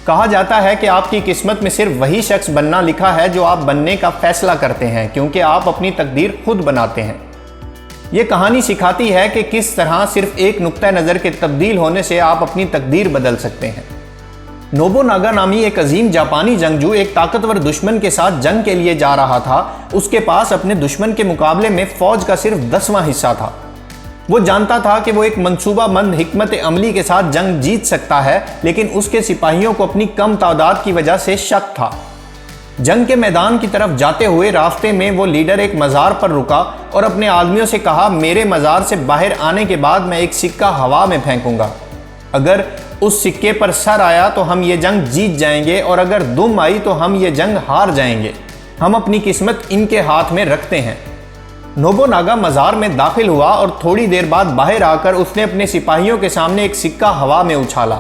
کہا جاتا ہے کہ آپ کی قسمت میں صرف وہی شخص بننا لکھا ہے جو آپ بننے کا فیصلہ کرتے ہیں، کیونکہ آپ اپنی تقدیر خود بناتے ہیں۔ یہ کہانی سکھاتی ہے کہ کس طرح صرف ایک نقطہ نظر کے تبدیل ہونے سے آپ اپنی تقدیر بدل سکتے ہیں۔ نوبوناگا نامی ایک عظیم جاپانی جنگجو ایک طاقتور دشمن کے ساتھ جنگ کے لیے جا رہا تھا۔ اس کے پاس اپنے دشمن کے مقابلے میں فوج کا صرف 10واں حصہ تھا۔ وہ جانتا تھا کہ وہ ایک منصوبہ بند حکمت عملی کے ساتھ جنگ جیت سکتا ہے، لیکن اس کے سپاہیوں کو اپنی کم تعداد کی وجہ سے شک تھا۔ جنگ کے میدان کی طرف جاتے ہوئے راستے میں وہ لیڈر ایک مزار پر رکا اور اپنے آدمیوں سے کہا، میرے مزار سے باہر آنے کے بعد میں ایک سکہ ہوا میں پھینکوں گا۔ اگر اس سکے پر سر آیا تو ہم یہ جنگ جیت جائیں گے، اور اگر دم آئی تو ہم یہ جنگ ہار جائیں گے۔ ہم اپنی قسمت ان کے ہاتھ میں رکھتے ہیں۔ نوبوناگا مزار میں داخل ہوا اور تھوڑی دیر بعد باہر آ کر اس نے اپنے سپاہیوں کے سامنے ایک سکہ ہوا میں اچھالا۔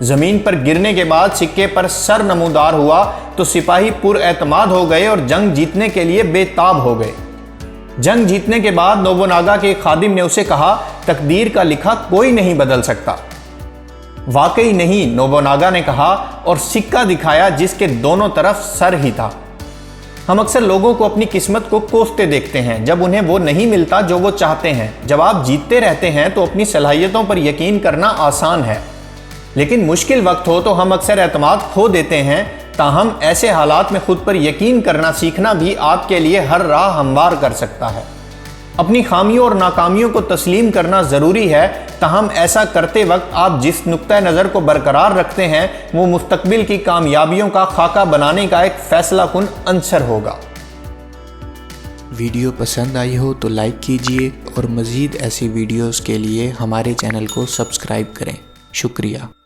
زمین پر گرنے کے بعد سکے پر سر نمودار ہوا تو سپاہی پر اعتماد ہو گئے اور جنگ جیتنے کے لیے بے تاب ہو گئے۔ جنگ جیتنے کے بعد نوبوناگا کے ایک خادم نے اسے کہا، تقدیر کا لکھا کوئی نہیں بدل سکتا۔ واقعی نہیں، نوبوناگا نے کہا اور سکہ دکھایا جس کے دونوں طرف سر ہی تھا۔ ہم اکثر لوگوں کو اپنی قسمت کو کوستے دیکھتے ہیں جب انہیں وہ نہیں ملتا جو وہ چاہتے ہیں۔ جب آپ جیتتے رہتے ہیں تو اپنی صلاحیتوں پر یقین کرنا آسان ہے، لیکن مشکل وقت ہو تو ہم اکثر اعتماد کھو دیتے ہیں۔ تاہم ایسے حالات میں خود پر یقین کرنا سیکھنا بھی آپ کے لیے ہر راہ ہموار کر سکتا ہے۔ اپنی خامیوں اور ناکامیوں کو تسلیم کرنا ضروری ہے، تاہم ایسا کرتے وقت آپ جس نقطہ نظر کو برقرار رکھتے ہیں وہ مستقبل کی کامیابیوں کا خاکہ بنانے کا ایک فیصلہ کن عنصر ہوگا۔ ویڈیو پسند آئی ہو تو لائک کیجئے اور مزید ایسی ویڈیوز کے لیے ہمارے چینل کو سبسکرائب کریں۔ شکریہ۔